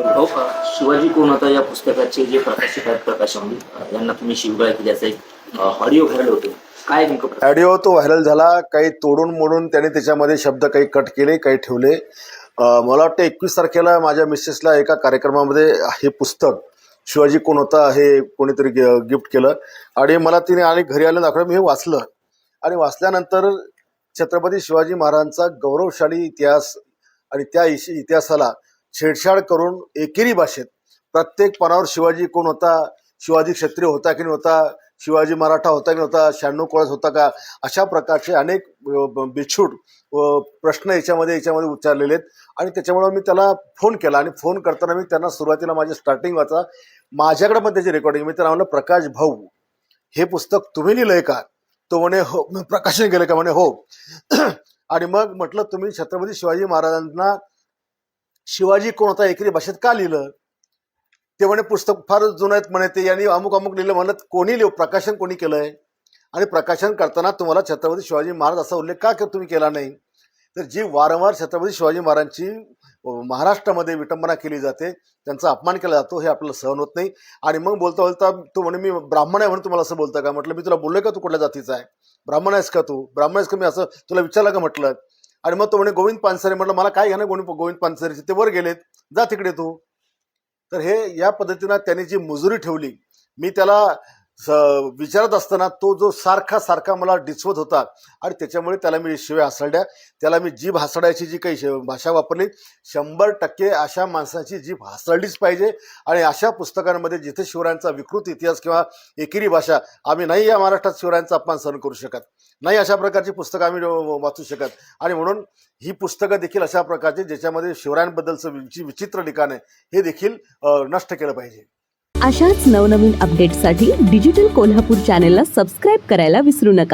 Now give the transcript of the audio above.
हो का? शिवाजी कोण होता या पुस्तकाचे जे प्रकाशक आहेत प्रकाश आंबे यांना तुम्ही शिवगाळ केल्याचा एक ऑडिओ व्हायरल होतो. काय नेमकं ऑडिओ तो व्हायरल झाला, काही तोडून मोडून त्याने त्याच्यामध्ये शब्द काही कट केले, काही ठेवले. मला वाटतं 21 तारखेला माझ्या मिसेसला एका कार्यक्रमामध्ये हे पुस्तक शिवाजी कोण होता हे कोणीतरी गिफ्ट केलं आणि मला तिने आणि घरी आलं दाखवलं. मी हे वाचलं आणि वाचल्यानंतर छत्रपती शिवाजी महाराजांचा गौरवशाली इतिहास आणि त्या इतिहासाला छेडछाड करून एकेरी भाषेत प्रत्येक पानावर शिवाजी कोण होता, शिवाजी क्षत्रिय होता की नव्हता, शिवाजी मराठा होता की नव्हता, 96 कोळस होता का, अशा प्रकारचे अनेक बिछूट प्रश्न याच्यामध्ये उच्चारलेले आहेत. आणि त्याच्यामुळे मी त्याला फोन केला आणि फोन करताना मी त्यांना सुरुवातीला माझे स्टार्टिंग वाचा, माझ्याकडे पण त्याची रेकॉर्डिंग. मी त्याला म्हणलं, प्रकाश भाऊ हे पुस्तक तुम्ही लिहिलंय का? तो म्हणे हो. प्रकाशन केलं का? म्हणे हो. आणि मग म्हटलं, तुम्ही छत्रपती शिवाजी महाराजांना शिवाजी कोण होता एकरी भाषेत का लिहिलं? ते म्हणे पुस्तक फार जुनं आहेत म्हणे, ते यांनी अमुक अमुक लिहिलं. म्हणलं, कोणी प्रकाशन कोणी केलंय? आणि प्रकाशन करताना तुम्हाला छत्रपती शिवाजी महाराज असा उल्लेख का तुम्ही केला नाही? तर जी वारंवार छत्रपती शिवाजी महाराजांची महाराष्ट्रामध्ये विटंबना केली जाते, त्यांचा अपमान केला जातो, हे आपल्याला सहन होत नाही. आणि मग बोलता बोलता तो म्हणे, मी ब्राह्मण आहे म्हणून तुम्हाला असं बोलता का? म्हटलं, मी तुला बोललोय का तू कुठल्या जातीचा आहे? ब्राह्मण आहेस का तू? ब्राह्मण आहेस का? मी असं तुला विचारलं का म्हटलं? आणि मग तो म्हणे, गोविंद पानसरे. म्हटलं, मला काय घेणं गोविंद पानसरेचे, ते वर गेलेत, जा तिकडे तू. तर हे या पद्धतीनं त्यांनी जी मुजुरी ठेवली, मी त्याला विचारत असताना तो जो सारखा मला डिचवत होता आणि त्याच्यामुळे त्याला मी शिव्या हासडल्या. त्याला मी जीभ हासडायची जी काही भाषा वापरली, 100% अशा माणसाची जीभ हासडलीच पाहिजे. आणि अशा पुस्तकांमध्ये जिथे शिवरायांचा विकृत इतिहास किंवा एकेरी भाषा, आम्ही नाही या महाराष्ट्रात शिवरायांचा अपमान सहन करू शकत नाही, अशा प्रकारची पुस्तकं आम्ही वाचू शकत. आणि म्हणून ही पुस्तकं देखील अशा प्रकारची ज्याच्यामध्ये शिवरायांबद्दलचं विचित्र लिखाण आहे हे देखील नष्ट केलं पाहिजे. अशाच नवनवीन अपडेट्ससाठी डिजिटल कोल्हापूर चॅनेलला सबस्क्राईब करायला विसरू नका.